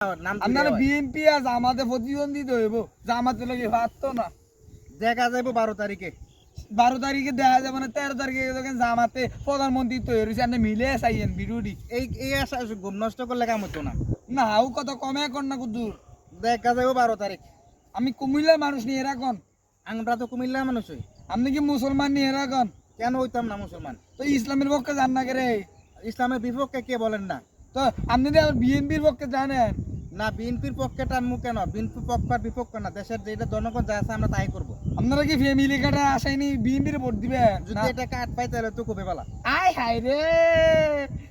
আপনারা বিএনপি আর জামাতে প্রতিদ্বন্দ্বিতা হইব, জামাতে লাগে পারতো না। দেখা যাবো 12 তারিখে। 12 তারিখে দেখা যাবে না, 13 তারিখে দেখেন জামাতে প্রধানমন্ত্রী তৈরি হয়েছে, আপনি মিলে চাইয়েন বিরোধী। এই আশা ঘুম নষ্ট করলে কাম হতো না। না হাউ কত কমে কর না কুদুর। দেখা যাবো 12 তারিখ। আমি কুমিল্লার মানুষ নিয়ে রাখন, আমরা তো কুমিল্লার মানুষ হই। আপনি কি মুসলমান নিয়ে রাখন? কেন হইতাম না মুসলমান? তো ইসলামের পক্ষে যান না রে। ইসলামের বিপক্ষে কে বলেন না? তো আপনি বিএনপির পক্ষে জানেন না, বিএনপির পক্ষেটা আমি কেন? বিএনপি পক্ষ আর বিপক্ষ না, দেশের যেটা জনগণ যা আছে আমরা তাই করবো। আপনারা কি ফ্যামিলি কার্ডে আসেনি বিএনপির ভোট দিবে? যদি এটা কাট পাই তাহলে তো খুবই ভালো। আয় হায় রে,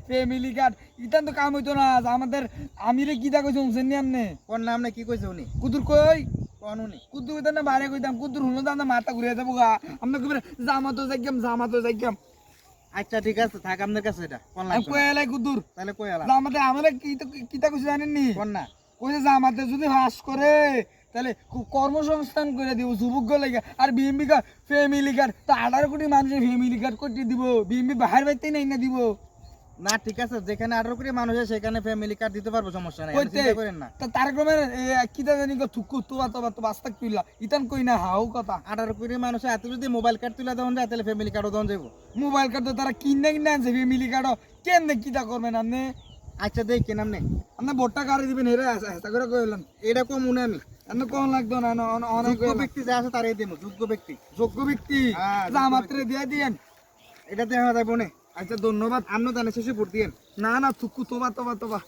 ফ্যামিলি কার্ড ইতান তো কাম হইতো না। আমাদের আমিরে কি দা কইছে শুনছেন নি আপনি? কোন নাম কি কইছে উনি? কুদুর কই কোন উনি? কুদুর কইতাম না, বাইরে কইতাম কুদুর হুনো দাম মাথা ঘুরে যাবো গা। আপনি কইবেন জামাতো যাইগাম। আচ্ছা ঠিক আছে, থাক আপনার কাছে এটা। কোন আমি লাগবে? কই এলাই কুদুর তাহলে কই আলা? জামাতে আমারে কি তা কইছে জানেন নি? কোন না? কইছে জামাতে যদি পাস করে তাহলে কর্মসংস্থান করে দিব যুবক লাগে। আর বিএমপি কার্ড ফ্যামিলি কার্ড তো 18 কোটি মানুষের ফ্যামিলি কার্ড করতে দিব, বিএমপি বাহির বাইতে নাই না দিব। না ঠিক আছে, যেখানে 18 কোটি মানুষ আছে সেখানে ফ্যামিলি কার্ড দিতে পারবো, সমস্যা নাই, কইতে চিন্তা করেন না। তা তার ক্রমে কিতা জানি গো থুকু তো বাস্তাক তুইলা ইতান কই না হাও কথা। 18 কোটি মানুষের হাতে যদি মোবাইল কার্ড তুলে দেওয়া যায় তাহলে ফ্যামিলি কার্ডও দেওয়া যাবো। মোবাইল কার্ড তো তারা কিনে আনছে, ফ্যামিলি কার্ড কেন কিতা করবেন আপনি? আচ্ছা দেখ কেন আপনি আপনি ভোটটা কারে দিবেন হেরে হেসা করে কইলেন। এটা কম মনে আমি আপনি কোন লাগতো না অনেক যোগ্য ব্যক্তি যা আছে তারাই দেবো, যোগ্য ব্যক্তি। যোগ্য ব্যক্তি হ্যাঁ, জামাতরে দিয়ে দিয়েন। এটা দেওয়া যাবো না। আচ্ছা ধন্যবাদ। আপনি জানেন শেষে ভোট দিয়েন। না থুকু তোবা